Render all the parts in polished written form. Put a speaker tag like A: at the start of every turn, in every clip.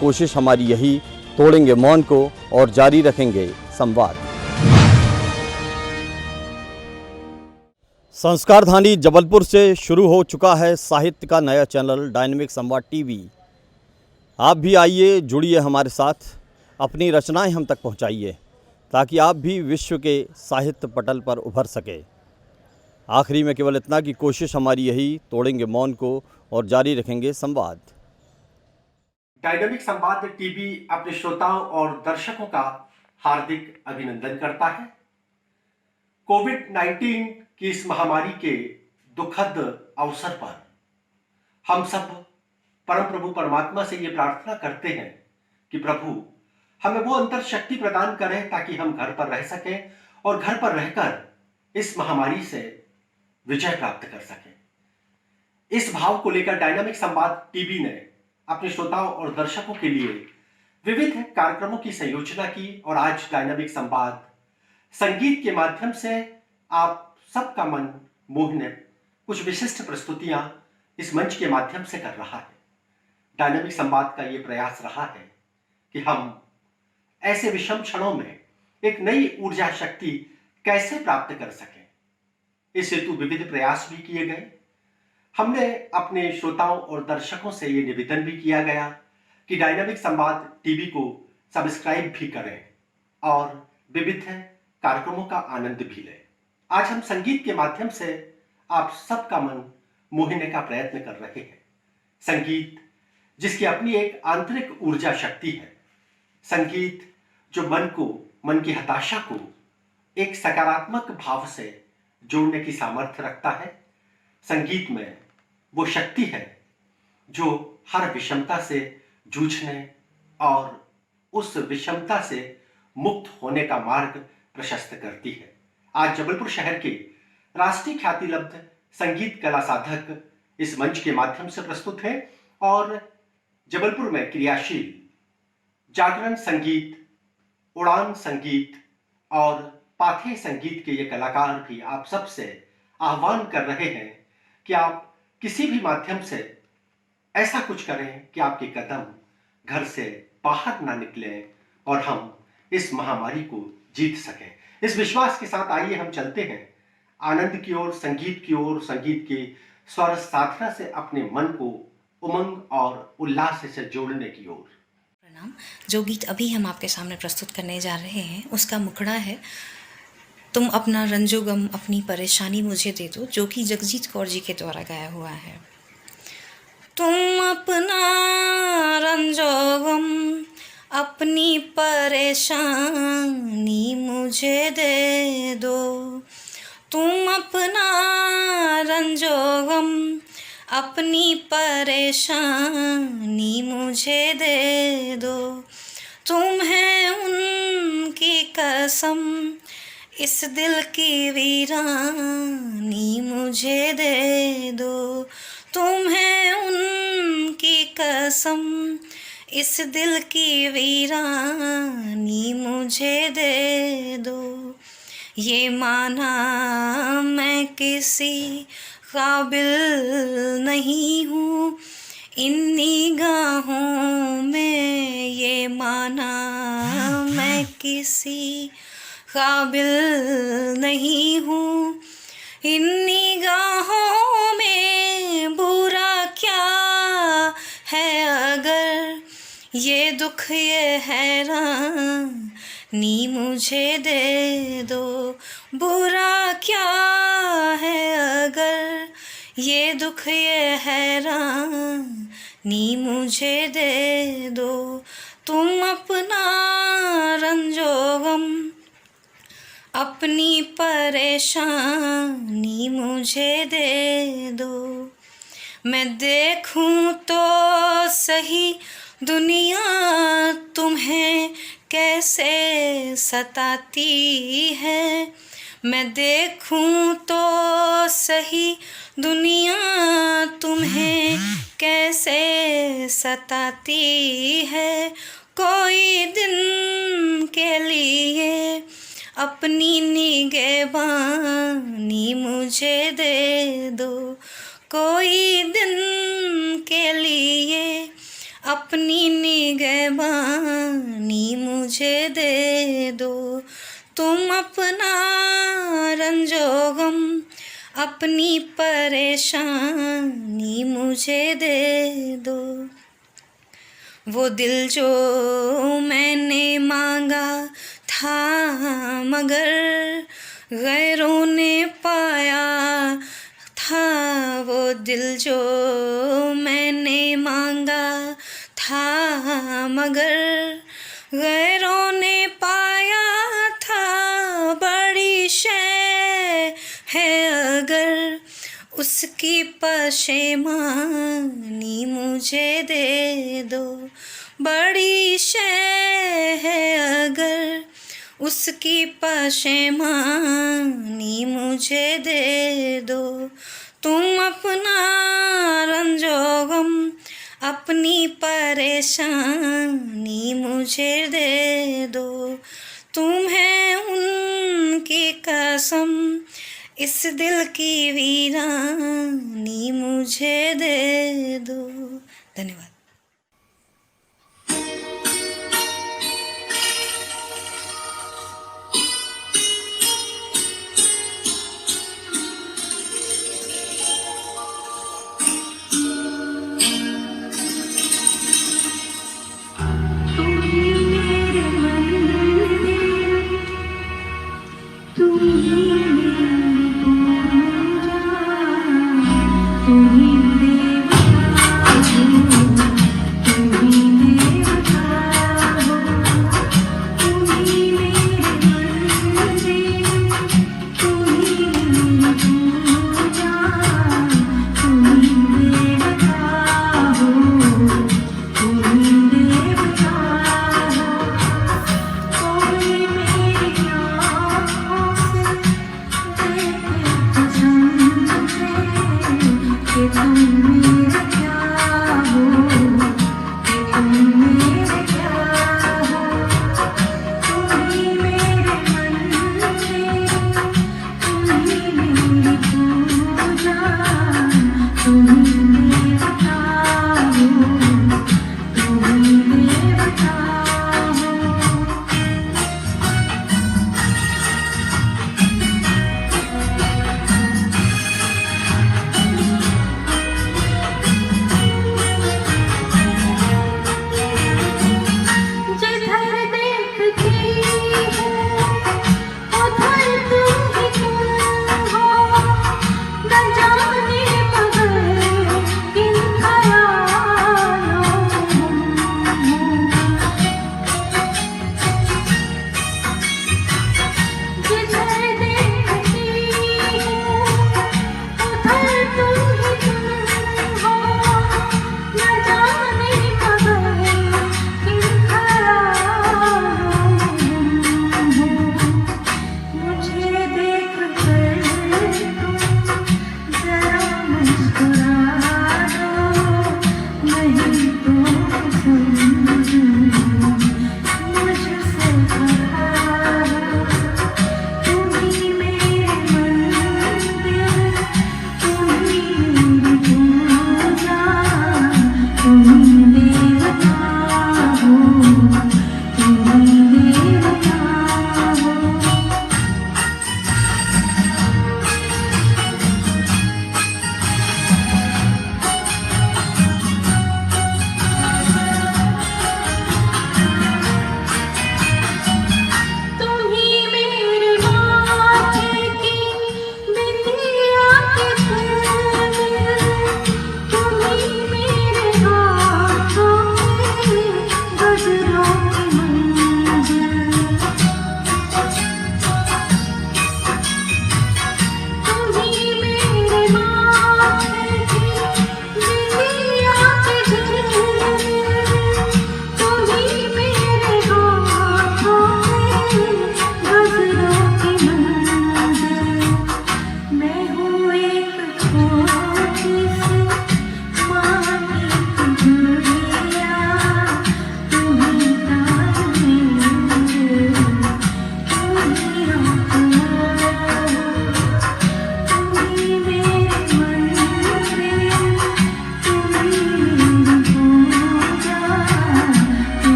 A: कोशिश हमारी यही, तोड़ेंगे मौन को और जारी रखेंगे संवाद। संस्कारधानी जबलपुर से शुरू हो चुका है साहित्य का नया चैनल डायनेमिक संवाद टीवी। आप भी आइए, जुड़िए हमारे साथ, अपनी रचनाएं हम तक पहुंचाइए ताकि आप भी विश्व के साहित्य पटल पर उभर सके। आखिरी में केवल इतना कि कोशिश हमारी यही, तोड़ेंगे मौन को और जारी रखेंगे संवाद।
B: डायनेमिक संवाद टीवी अपने श्रोताओं और दर्शकों का हार्दिक अभिनंदन करता है। कोविड-19 की इस महामारी के दुखद अवसर पर हम सब परम प्रभु परमात्मा से ये प्रार्थना करते हैं कि प्रभु हमें वो अंतर शक्ति प्रदान करें ताकि हम घर पर रह सकें और घर पर रहकर इस महामारी से विजय प्राप्त कर सकें। इस भाव को लेकर डायनेमिक संवाद टीवी ने अपने श्रोताओं और दर्शकों के लिए विविध कार्यक्रमों की संयोजना की और आज डायनेमिक संवाद संगीत के माध्यम से आप सबका मन मोहने कुछ विशिष्ट प्रस्तुतियां इस मंच के माध्यम से कर रहा है। डायनेमिक संवाद का ये प्रयास रहा है कि हम ऐसे विषम क्षणों में एक नई ऊर्जा शक्ति कैसे प्राप्त कर सकें। इस हेतु विविध प्रयास भी किए गए। हमने अपने श्रोताओं और दर्शकों से ये निवेदन भी किया गया कि डायनेमिक संवाद टीवी को सब्सक्राइब भी करें और विविध कार्यक्रमों का आनंद भी लें। आज हम संगीत के माध्यम से आप सबका मन मोहने का प्रयत्न कर रहे हैं। संगीत जिसकी अपनी एक आंतरिक ऊर्जा शक्ति है, संगीत जो मन की हताशा को एक सकारात्मक भाव से जोड़ने की सामर्थ्य रखता है। संगीत में वो शक्ति है जो हर विषमता से जूझने और उस विषमता से मुक्त होने का मार्ग प्रशस्त करती है। आज जबलपुर शहर के राष्ट्रीय ख्याति लब्ध संगीत कला साधक इस मंच के माध्यम से प्रस्तुत हैं और जबलपुर में क्रियाशील जागरण संगीत, उड़ान संगीत और पाथेय संगीत के ये कलाकार भी आप सबसे आह्वान कर रहे हैं कि आप किसी भी माध्यम से ऐसा कुछ करें कि आपके कदम घर से बाहर ना निकलें और हम इस महामारी को जीत सकें। इस विश्वास के साथ आइए हम चलते हैं आनंद की ओर, संगीत की ओर, संगीत की स्वर साधना से अपने मन को उमंग और उल्लास से जोड़ने की ओर।
C: प्रणाम। जो गीत अभी हम आपके सामने प्रस्तुत करने जा रहे हैं उसका मुखड़ा है तुम अपना रंजो गम अपनी परेशानी मुझे दे दो, जो कि जगजीत कौर जी के द्वारा गाया हुआ है। तुम अपना रंजो गम अपनी परेशानी मुझे दे दो, तुम अपना रंजो गम अपनी परेशानी मुझे दे दो, तुम्हें उनकी कसम इस दिल की वीरानी मुझे दे दो, तुम्हें उनकी कसम इस दिल की वीरानी मुझे दे दो। ये माना मैं किसी काबिल नहीं हूँ इन निगाहों में, ये माना मैं किसी काबिल नहीं हूँ इन निगाहों में, बुरा क्या है अगर ये दुख ये हैरानी मुझे दे दो, बुरा क्या है अगर ये दुख ये हैरानी मुझे दे दो, तुम अपना रंजो गम अपनी परेशानी मुझे दे दो। मैं देखूं तो सही दुनिया तुम्हें कैसे सताती है, मैं देखूं तो सही दुनिया तुम्हें कैसे सताती है, कोई दिन के लिए अपनी निगहबानी मुझे दे दो, कोई दिन के लिए अपनी निगहबानी मुझे दे दो, तुम अपना रंजो गम अपनी परेशानी मुझे दे दो। वो दिल जो मैंने मांगा था मगर गैरों ने पाया था, वो दिल जो मैंने मांगा था मगर गैरों ने पाया था। बड़ी शय है अगर उसकी पशेमानी मुझे दे दो, बड़ी शय है अगर उसकी पशेमानी मुझे दे दो। तुम अपना रंजो गम अपनी परेशानी मुझे दे दो, तुम्हें उनकी कसम इस दिल की वीरानी मुझे दे दो। धन्यवाद।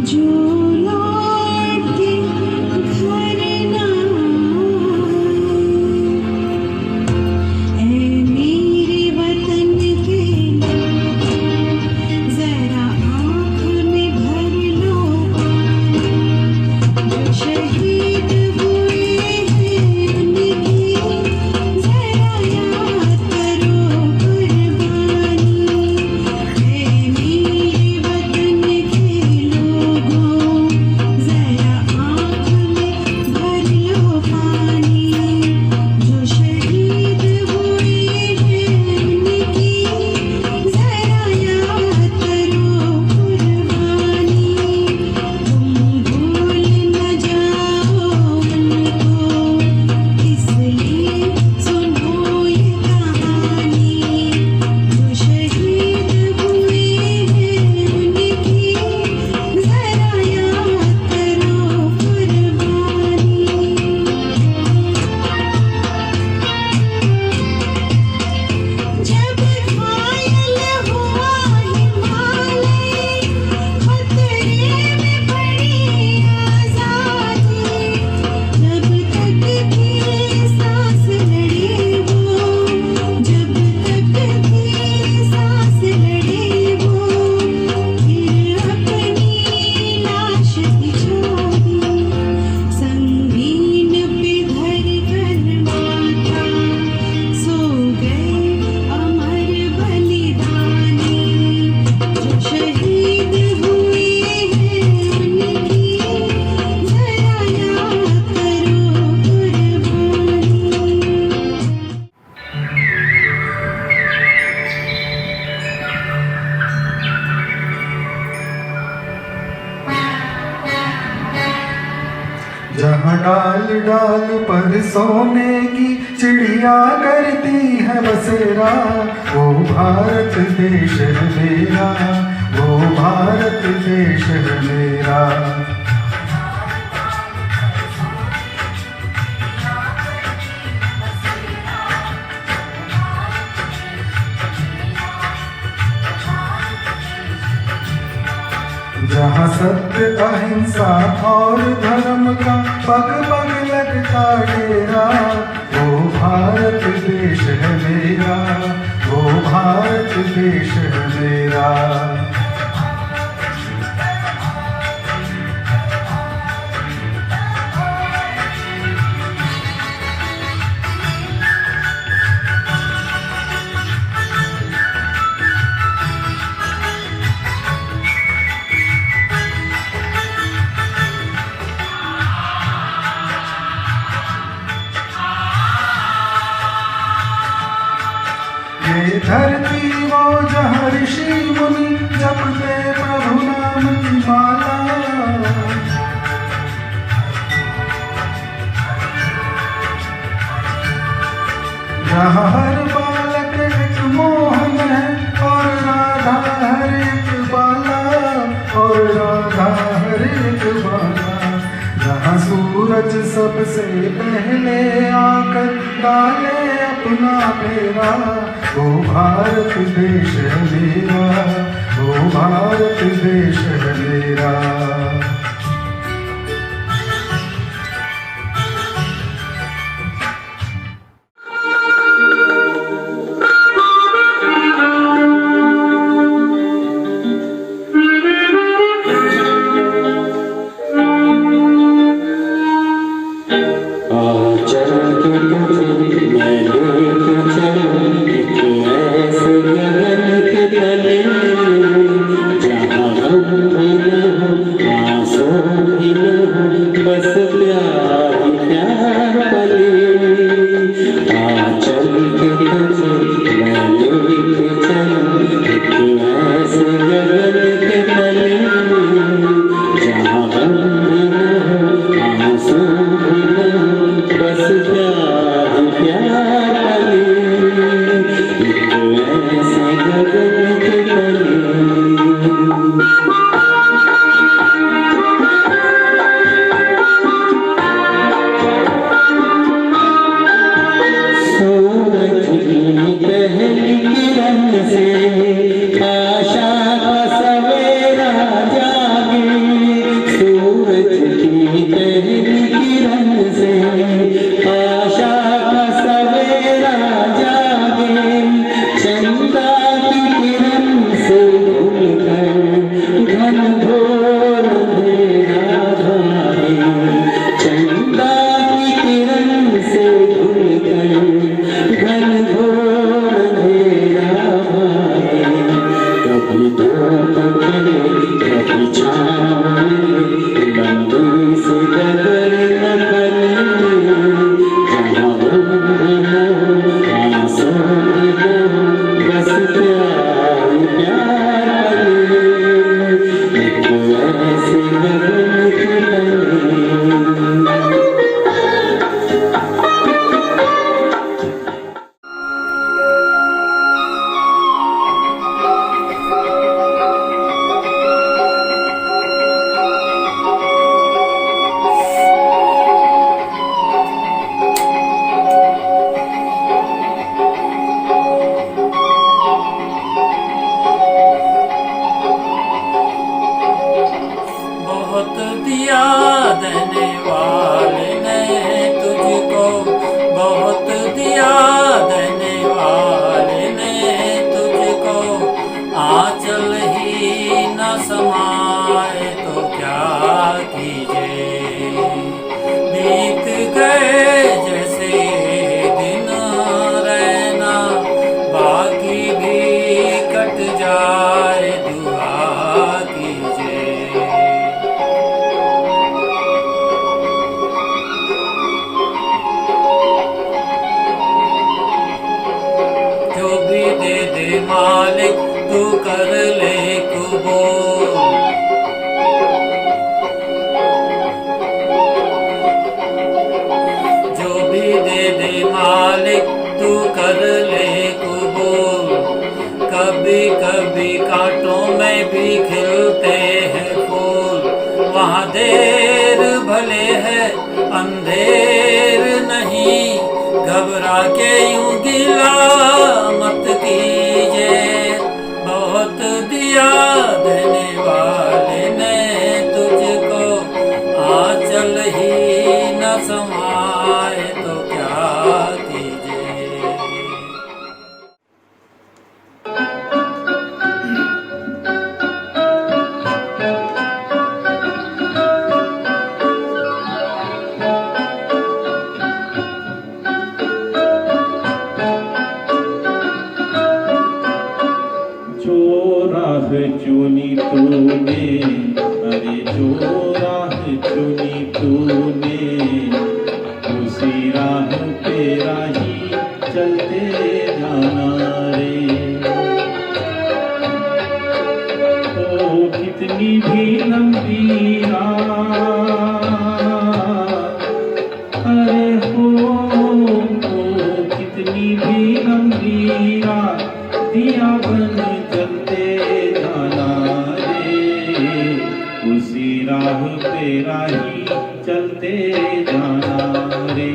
D: जो लौट के घर ना आए, ऐ मेरे वतन के लोग, जरा आँख में भर लो पानी, जो शहीद हुए हैं उनकी जरा याद करो कुर्बानी, ऐ मेरे वतन के लोगों, जरा आँख में भर लो पानी, जो शहीद हुए हैं उनकी जरा याद करो कुर्बानी, तुम भूल न जाओ उनको, इसलिए सुनो ये कहानी, जो शहीद हुए हैं उनकी जरा याद करो कुर्बानी। जब घायल हुआ हिमालय, खतरे में पड़ी आज़ादी, जब तक थी सांस लड़े वो, जब तक थी सांस लड़े वो, फिर अपनी लाश बिछा दी, संगीन पे धर कर माथा, सो गए अमर बलिदानी, जो शहीद हुए हैं उनकी जरा याद करो कुर्बानी।
E: जहाँ डाल डाल पर सोने की चिड़िया करती है बसेरा, वो भारत देश है मेरा, वो भारत देश है मेरा। जहाँ सत्य अहिंसा और धर्म का पग पग लगता डेरा, वो भारत देश है मेरा, वो भारत देश है मेरा। ये धरती वो जहाँ ऋषि मुनि जपते प्रभु नाम की माला, जहाँ हर बालक एक मोहन है और राधा हर एक बाला, और राधा हर एक बाला, जहाँ सूरज सबसे पहले आकर डाले अपना फेरा, वो भारत देश है मेरा, वो भारत देश है मेरा।
F: जहाँ बहुत दिया देने वाले ने तुझको, बहुत दिया देने वाले ने तुझको, आंचल ही न समाए तो क्या कीजिए। बीत गए जैसे दिन रहना, बाकी भी कट जाए दुआ कीजिए। जो भी दे दे मालिक तू कर ले कबूल, जो भी दे दे मालिक तू कर ले कबूल। कभी कभी कांटों में भी खिलते हैं फूल, वहाँ देर भले है अंधेर नहीं, घबरा के यूं गिला मत कीजिए। बहुत दिया देने वाले ने तुझको, आंचल ही न समाए तो क्या कीजिए।
G: जो राह चुनी तूने, अरे जो राह चुनी तूने, उसी राह पे राही चलते जाना रे। ओ कितनी भी लंबी राह, अरे हो कितनी भी लंबी राह, दिया बन चलते जाना रे। उसी राह पे राही चलते जाना रे।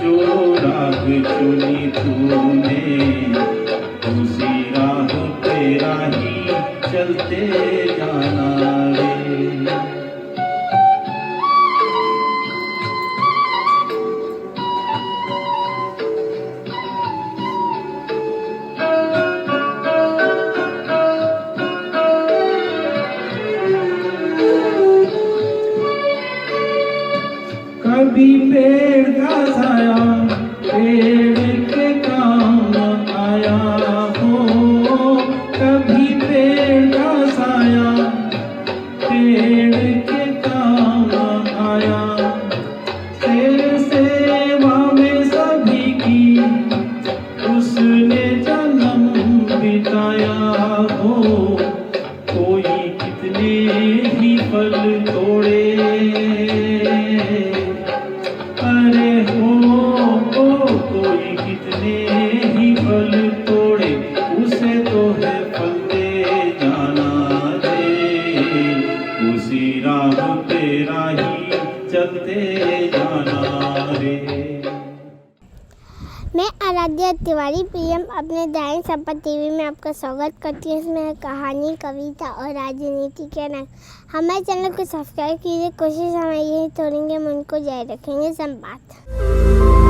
G: जो राह चुनी तूने, उसी राह पे राही चलते जाना रे। कभी पेड़ का साया पेड़ के काम आया हो, कभी पेड़ का साया पेड़ के काम आया। तेरे सेवा में सभी की उसने जन्म बिताया हो। कोई कितने ही फल तोड़े, अरे हो कोई कितने ही फल तोड़े, उसे तो है फल दे जाना रे। उसी राह पे राही चलते जाना रे।
H: मैं आराध्या तिवारी पीएम अपने दैनिक संपत टीवी में आपका स्वागत करती हूँ। इसमें कहानी, कविता और राजनीति के नाम। हमारे चैनल को सब्सक्राइब कीजिए। कोशिश हमारी यही तोड़ेंगे, मन को जारी रखेंगे। संवाद।